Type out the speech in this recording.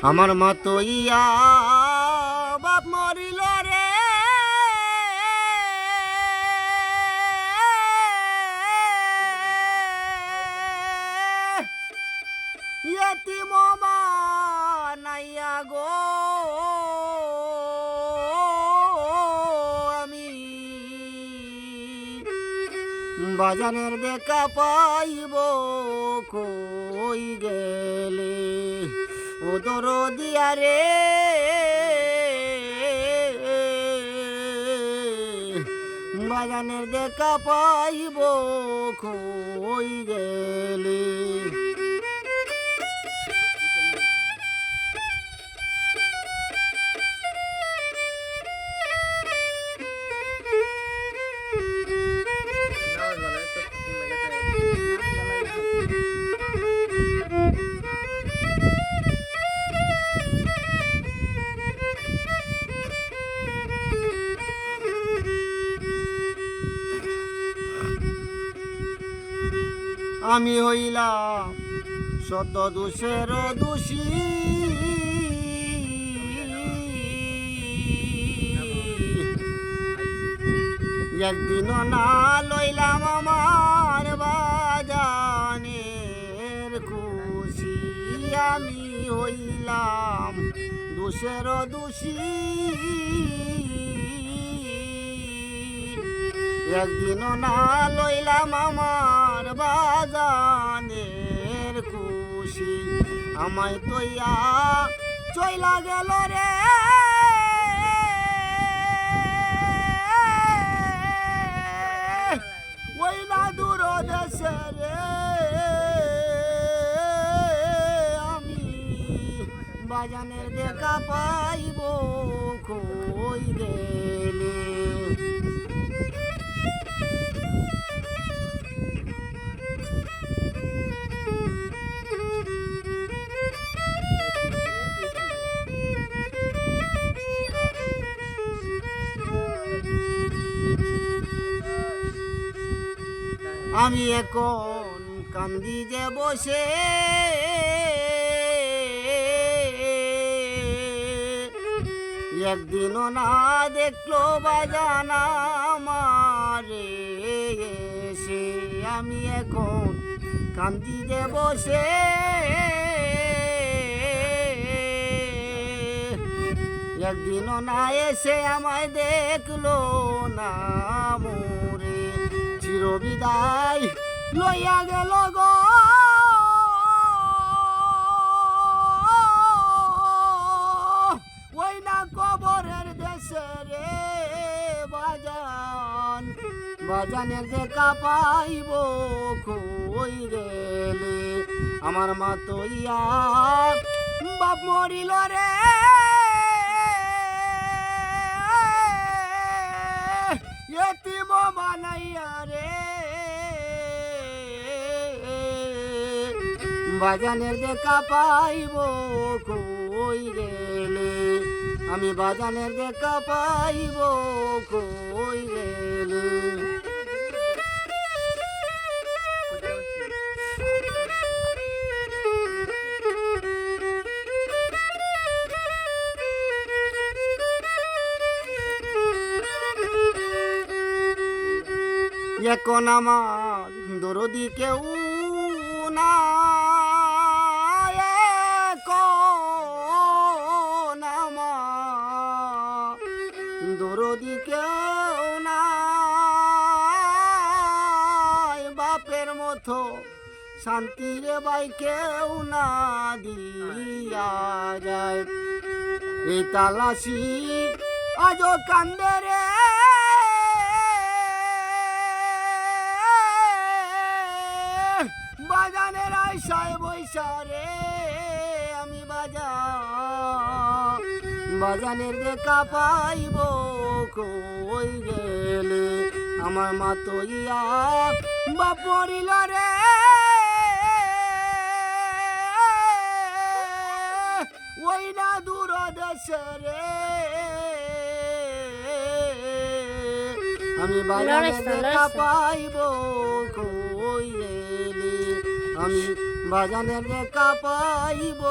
আমার মা তো ইয়া বাপ মরিল রে, ইয়তিম বানাইয়া গো আমি বাজানের দেখা পাইব কই গেলে ও দরদিয়া রে, বাজানের দেখা পাইব কই গেলে। আমি হইলাম শত দোষের দোষী, একদিনও না লইলাম আমার বাজানের খুশি। আমি হইলাম দোষের দোষী, একদিনও না লইলাম আমার বাজানের খুশি। আমায় তৈয়া চইলা গেল রে, ওই না দূর দেশে রে, আমি বাজানের দেখা পাইব কই গেলে। আমি এখন কান্দি যে বসে, একদিনও না দেখলো বাজান আমারে এসে। আমি এখন কান্দি যে বসে, একদিনও না এসে আমায় দেখলো না মোরে। চিরবিদায় লইয়া গেল গো ওই না কবরের দেশে রে, বাজান বাজানের দেখা পাইব কই গেলে। আমার মা তো ইয়া বাপ মরিল রে, ইয়তিম বানাইয়া রে, বাজানের দেখা পাইব কই গেলে। আমি বাজানের দেখা পাইব কই গেলে। এখন আমার দরদি কেউ না, এখন আমার দরদি কেউ না, বাপের মতো শান্তির বাই কেউ না দিয়া যায়। এই তালাশি আজও কান্দে রে, বাজানের আশায় বৈশা রে, আমি বাজানের দেখা পাইব কই গেলে। আমার মা তো ইয়া বাপ মরিল রে, ওই না দূর দেশে রে, আমি বাজানের দেখা পাইব কই গেলে। আমি বাজানের দেখা পাইব।